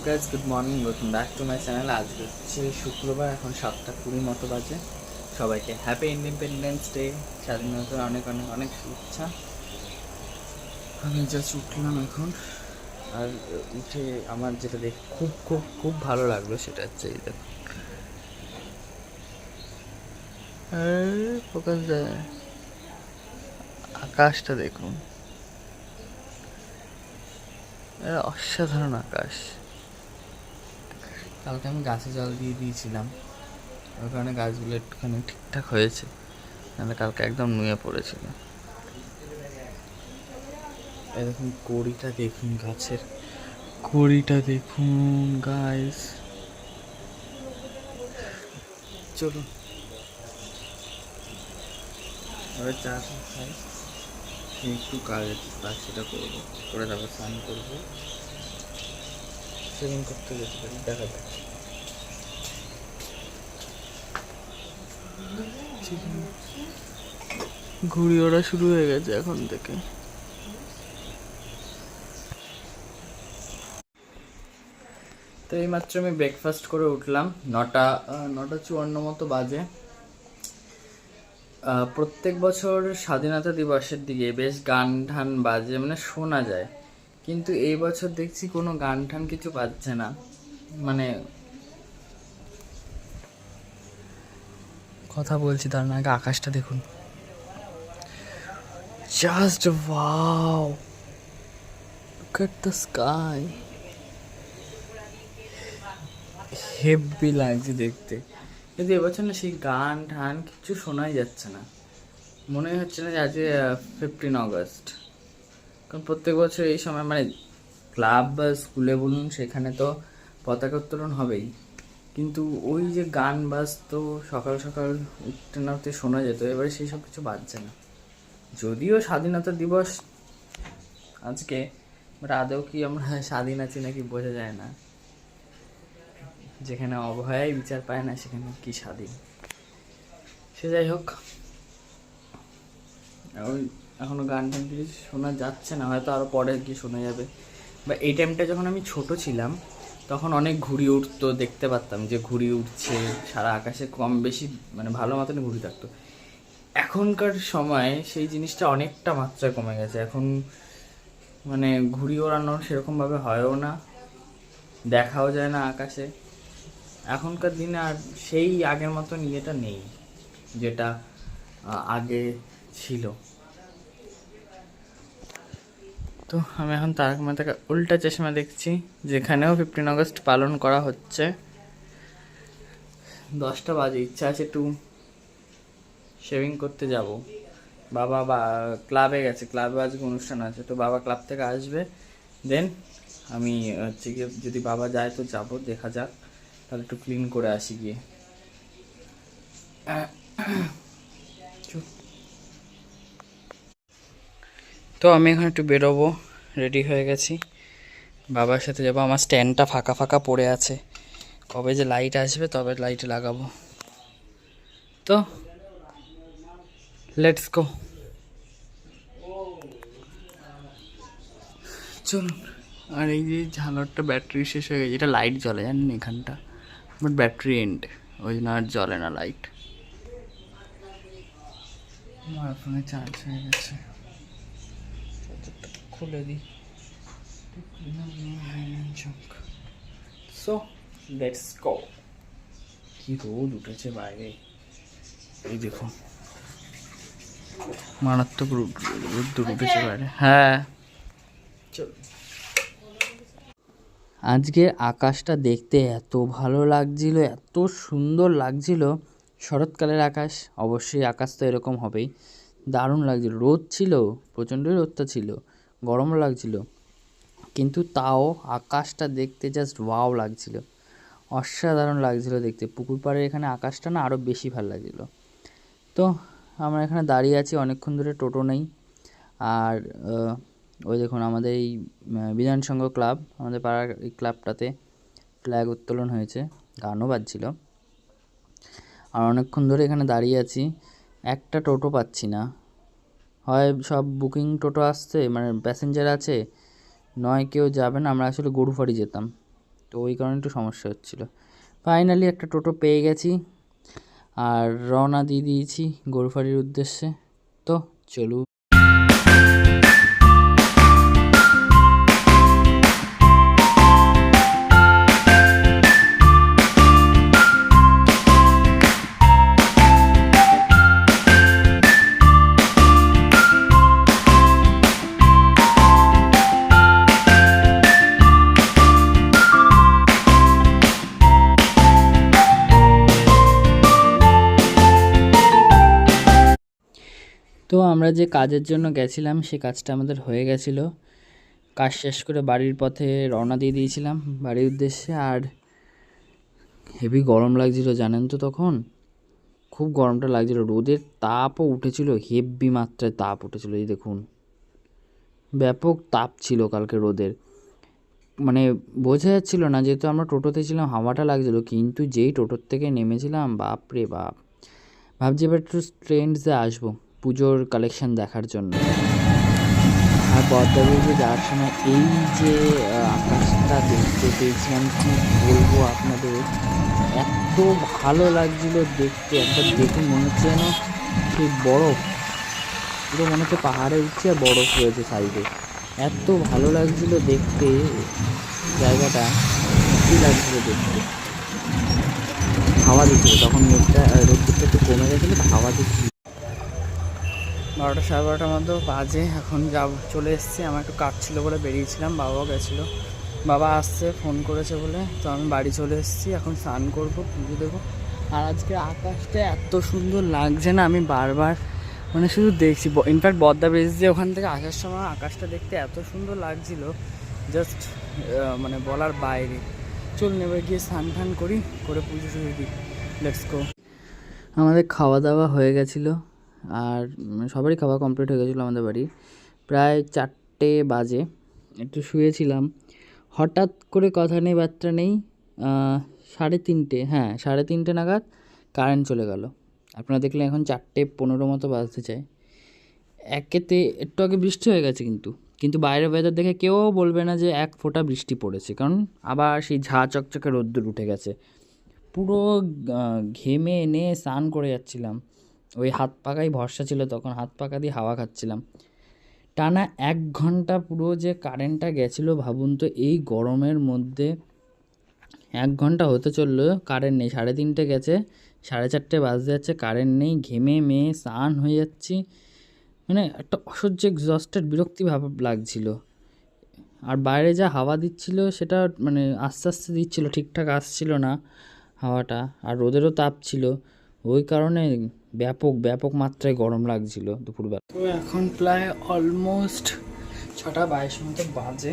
Guys, good morning, welcome back to my channel. আজকে হচ্ছে শুক্রবার, এখন 7:20 মতো বাজে। সবাইকে হ্যাপি ইন্ডিপেন্ডেন্স ডে, স্বাধীনতার অনেক অনেক অনেক শুভেচ্ছা। আমি জাস্ট উঠলাম এখন, আর উঠে আমার যেটা দেখে খুব খুব খুব ভালো লাগলো সেটা হচ্ছে এই দেখো, ফোকাস দেয়, আকাশটা দেখুন, অসাধারণ আকাশ। কালকে আমি গাছে জল দিয়ে দিয়েছিলাম, ওই কারণে গাছগুলো একটুখানি ঠিকঠাক হয়েছে, নাহলে কালকে একদম নুয়ে পড়েছিল। এই দেখুন কড়িটা দেখুন, গাছের কড়িটা দেখুন গাইস। চলুন এবার চা খাই, একটু কাজের কাজ সেটা করবো, করে তারপর স্নান করবো, সেভিং করতে যেতে পারি, দেখা যাক। ঘুড়ি ওড়া শুরু হয়ে গেছে এখন থেকে। তো এইমাত্র আমি ব্রেকফাস্ট করে উঠলাম, 9:54 মতো বাজে। প্রত্যেক বছর স্বাধীনতা দিবসের দিকে বেশ গান ঠান বাজে, মানে শোনা যায়, কিন্তু এই বছর দেখছি কোনো গান ঠান কিছু বাজছে না। মানে কথা বলছি তার না আগে আকাশটা দেখুন, just wow, look at the sky, heavy লাগছে দেখতে। কিন্তু এবছর না সেই গান ঠান কিছু শোনাই যাচ্ছে না, মনে হচ্ছে না যে আজকে 15 আগস্ট। কারণ প্রত্যেক বছর এই সময় মানে ক্লাব বা স্কুলে বলুন, সেখানে তো পতাকা উত্তোলন হবেই, কিন্তু ওই যে গান বাজতো সকাল সকাল উঠতে না উঠতে শোনা যেত, এবারে সেই সব কিছু বাজছে না। যদিও স্বাধীনতা দিবস আজকে, বাট আদৌ কি আমরা স্বাধীন আছি নাকি বোঝা যায় না। যেখানে অবহেলাই বিচার পায় না সেখানে কি স্বাধীন। সে যাই হোক, ওই এখনো গান টান কিছু শোনা যাচ্ছে না, হয়তো আরও পরে গিয়ে শোনা যাবে। বা এই টাইমটা যখন আমি ছোট ছিলাম তখন অনেক ঘুড়ি উঠতো, দেখতে পারতাম যে ঘুড়ি উঠছে সারা আকাশে, কম বেশি মানে ভালো মতন ঘুড়ি থাকতো। এখনকার সময় সেই জিনিসটা অনেকটা মাত্রায় কমে গেছে, এখন মানে ঘুড়ি ওড়ানো সেরকমভাবে হয়ও না, দেখাও যায় না আকাশে। এখনকার দিনে আর সেই আগের মতন ইয়েটা নেই যেটা আগে ছিল। তো আমি এখন তারক মেহতা কা উল্টা চশমা দেখছি, যেখানেও 15 আগস্ট পালন করা হচ্ছে। 10টা বাজে, ইচ্ছা আছে একটু শেভিং করতে যাব। বাবা ক্লাবে গেছে, ক্লাবে আজকে অনুষ্ঠান আছে, তো বাবা ক্লাব থেকে আসবে, দেন আমি হচ্ছে গিয়ে, যদি বাবা যায় তো যাব, দেখা যাক, তাহলে একটু ক্লিন করে আসি গিয়ে। তো আমি এখন একটু বেরোবো, রেডি হয়ে গেছি, বাবার সাথে যাবো। আমার স্ট্যান্ডটা ফাঁকা ফাঁকা পড়ে আছে, কবে যে লাইট আসবে তবে লাইট লাগাবো। তো লেটস গো, চলুন। আর এই যে ঝালরটা ব্যাটারি শেষ হয়ে গেছে, এটা লাইট জ্বলে জানেন এখানটা, বাট ব্যাটারি এন্ড, ওই জন্য আর জ্বলে না লাইট। আমার ফোনে চার্জ হয়ে গেছে, খুলে দিই। So let's go. কি রোদ উঠেছে বাইরে, এই দেখুন, মারাত্মক রোদ্দুর উঠেছে বাইরে। হ্যাঁ চল। আজকে আকাশটা দেখতে এত ভালো লাগছিল, এত সুন্দর লাগছিল, শরৎকালের আকাশ, অবশ্যই আকাশ তো এরকম হবেই, দারুণ লাগছিল। রোদ ছিল, প্রচণ্ডই রোদটা ছিল, গরমও লাগছিল, কিন্তু তাও আকাশটা দেখতে জাস্ট ওয়াও লাগছিল, অসাধারণ লাগছিল দেখতে। পুকুর পাড়ের এখানে আকাশটা না আরও বেশি ভালো লাগছিল। তো আমরা এখানে দাঁড়িয়ে আছি অনেকক্ষণ ধরে, টোটো নেই। আর ওই দেখুন আমাদের এই বিধান সংঘ ক্লাব, আমাদের পাড়ার এই ক্লাবটাতে ফ্ল্যাগ উত্তোলন হয়েছে, গানও বাজছিল। আর অনেকক্ষণ ধরে এখানে দাঁড়িয়ে আছি, একটা টোটো পাচ্ছি না, হয় সব বুকিং টোটো আসছে মানে প্যাসেঞ্জার আছে, নয় কেউ যাবে না। আমরা আসলে গরুফাড়ি যেতাম, তো ওই কারণে একটু সমস্যা হচ্ছিলো। ফাইনালি একটা টোটো পেয়ে গেছি আর রওনা দিয়ে দিয়েছি গরুফাড়ির উদ্দেশ্যে। তো চলুন। তো আমরা যে কাজের জন্য গেছিলাম সে কাজটা আমাদের হয়ে গেছিলো। কাজ শেষ করে বাড়ির পথে রওনা দিয়ে দিয়েছিলাম বাড়ির উদ্দেশ্যে। আর হেভি গরম লাগছিল জানেন তো, তখন খুব গরমটা লাগছিল, রোদের তাপও উঠেছিল, হেভি মাত্রায় তাপ উঠেছিল। এই দেখুন ব্যাপক তাপ ছিল কালকে রোদের, মানে বোঝা যাচ্ছিল না, যেহেতু আমরা টোটোতে ছিলাম হাওয়াটা লাগছিল, কিন্তু যেই টোটোর থেকে নেমেছিলাম বাপ রে বাপ, ভাবছি এবার একটু ট্রেন্ডসে আসবো পুজোর কালেকশন দেখার জন্য। আর বর্ধমানে যাওয়ার সময় এই যে আকাশটা দেখতে পেয়েছিলাম, কি বলবো আপনাদের, এত ভালো লাগছিল দেখতে। একবার দেখুন মনে হচ্ছে যেন সেই বরফ, পুরো মনে হচ্ছে পাহাড়ে উঠছে আর বরফ রয়েছে সাইডে। এত ভালো লাগছিল দেখতে জায়গাটা, কি লাগছিল দেখতে। হাওয়া দিচ্ছিল তখন, মেঘটা রোদটা একটু কমে গেছিলো, হাওয়া দিচ্ছিল। 12টা 12:30 মতো বাজে, এখন চলে এসেছি। আমার একটু কাজ ছিল বলে বেরিয়েছিলাম, বাবাও গেছিলো, বাবা আসছে ফোন করেছে বলে, তো আমি বাড়ি চলে এসেছি। এখন স্নান করবো, পুজো দেবো। আর আজকে আকাশটা এত সুন্দর লাগছে না, আমি বারবার মানে শুধু দেখছি। ইনফ্যাক্ট বদ্দা ব্রিজ দিয়ে ওখান থেকে আসার সময় আকাশটা দেখতে এত সুন্দর লাগছিল, জাস্ট মানে বলার বাইরে। চল নেবে গিয়ে স্নান টান করি, করে পুজো শুরু দিই। Let's go. আমাদের খাওয়া দাওয়া হয়ে গেছিলো, আর সবারই খাওয়া কমপ্লিট হয়ে গেছিলো আমাদের বাড়ি। প্রায় 4টে বাজে, একটু শুয়েছিলাম, হঠাৎ করে কথা নেই বার্তা নেই 3:30, হ্যাঁ 3:30 নাগাদ কারেন্ট চলে গেল। আপনারা দেখলেন এখন 4:15 মতো বাজতে চায়। একেতে একটু আগে বৃষ্টি হয়ে গেছে, কিন্তু বাইরের ওয়েদার দেখে কেউ বলবে না যে এক ফোঁটা বৃষ্টি পড়েছে, কারণ আবার সেই ঝাঁ চকচকে রোদ্দুর উঠে গেছে। পুরো ঘেমে এনে স্নান করে যাচ্ছিলাম, ওই হাত পাকাই ভরসা ছিল তখন, হাত পাকা দিয়ে হাওয়া খাচ্ছিলাম। টানা 1 ঘন্টা পুরো যে কারেন্টটা গেছিলো, ভাবুন তো এই গরমের মধ্যে 1 ঘন্টা হতে চললো কারেন্ট নেই। 3:30 গেছে, 4:30 বাজতে যাচ্ছে, কারেন্ট নেই। ঘেমে মেয়ে স্নান হয়ে যাচ্ছি, মানে একটা অসহ্য এক্সস্টেড বিরক্তি ভাব লাগছিল। আর বাইরে যা হাওয়া দিচ্ছিল সেটা মানে আস্তে আস্তে দিচ্ছিল, ঠিকঠাক আসছিল না হাওয়াটা, আর রোদেরও তাপ ছিল, ওই কারণে ব্যাপক মাত্রায় গরম লাগছিল দুপুরবেলা। তো এখন প্রায় অলমোস্ট 6:22 মতো বাজে।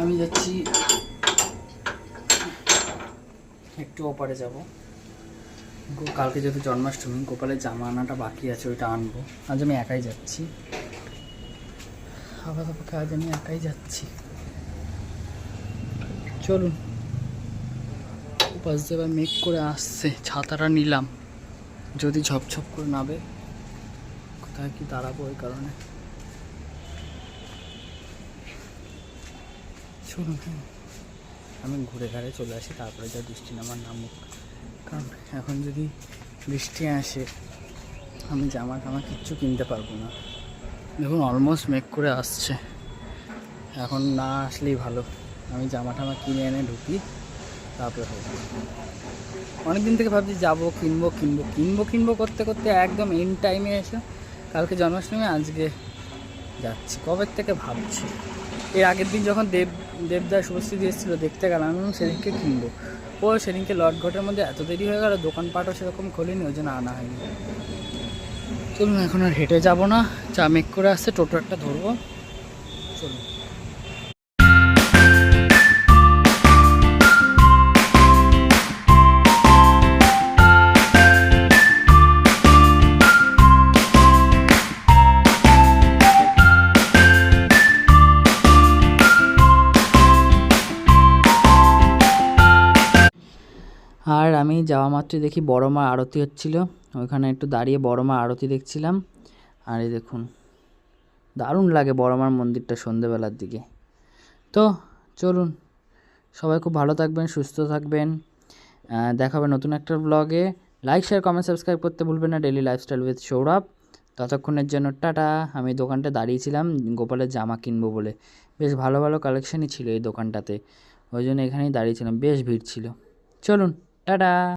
আমি যাচ্ছি একটু ওপারে যাব, কালকে যেহেতু জন্মাষ্টমী, গোপালের জামা আনাটা বাকি আছে, ওইটা আনবো। আজ আমি একাই যাচ্ছি, আপাতত কাজ আমি একাই যাচ্ছি। চলুন। উপাস দেবা মেঘ করে আসছে, ছাতাটা নিলাম, যদি ঝপঝপ করে নাবে কোথায় কি দাঁড়াবো, ওই কারণে। চলুন আমি ঘুরে ঘাড়ে চলে আসি, তারপরে যা বৃষ্টি নামার নামুক, কারণ এখন যদি বৃষ্টি আসে আমি জামা টামা কিচ্ছু কিনতে পারবো না। দেখুন অলমোস্ট মেঘ করে আসছে, এখন না আসলেই ভালো। আমি জামা টামা কিনে এনে ঢুকি, তারপরে হবে। অনেকদিন থেকে ভাবছি যাবো, কিনবো করতে করতে একদম এন্ড টাইমে এসে কালকে জন্মাষ্টমী, আজকে যাচ্ছি। কবে থেকে ভাবছি, এর আগের দিন যখন দেবদা শুভশ্রী এসেছিলো দেখতে গেলাম, আমি সেদিনকে কিনবো, ও সেদিনকে লটঘটের মধ্যে এত দেরি হয়ে গেল, দোকানপাটও সেরকম খোলেনি, ওই জন্য আনা হয়নি। চলুন এখন আর হেঁটে যাবো না, চা মেঘ করে আসছে, টোটো একটা ধরবো, চলুন। আর আমি যাওয়া মাত্রই দেখি বড় মা আরতি হচ্ছিলো, ওইখানে একটু দাঁড়িয়ে বড় মা আরতি দেখছিলাম। আর এই দেখুন দারুণ লাগে বড় মার মন্দিরটা সন্ধেবেলার দিকে। তো চলুন সবাই খুব ভালো থাকবেন, সুস্থ থাকবেন। দেখা হবে নতুন একটা ব্লগে। লাইক, শেয়ার, কমেন্ট, সাবস্ক্রাইব করতে ভুলবেন না। Daily lifestyle with Sourav. ততক্ষণের জন্য টাটা। আমি দোকানটা দাঁড়িয়েছিলাম গোপালের জামা কিনবো বলে। বেশ ভালো ভালো কালেকশানই ছিল এই দোকানটাতে, ওই জন্য এখানেই দাঁড়িয়েছিলাম, বেশ ভিড় ছিল। চলুন, টাটা।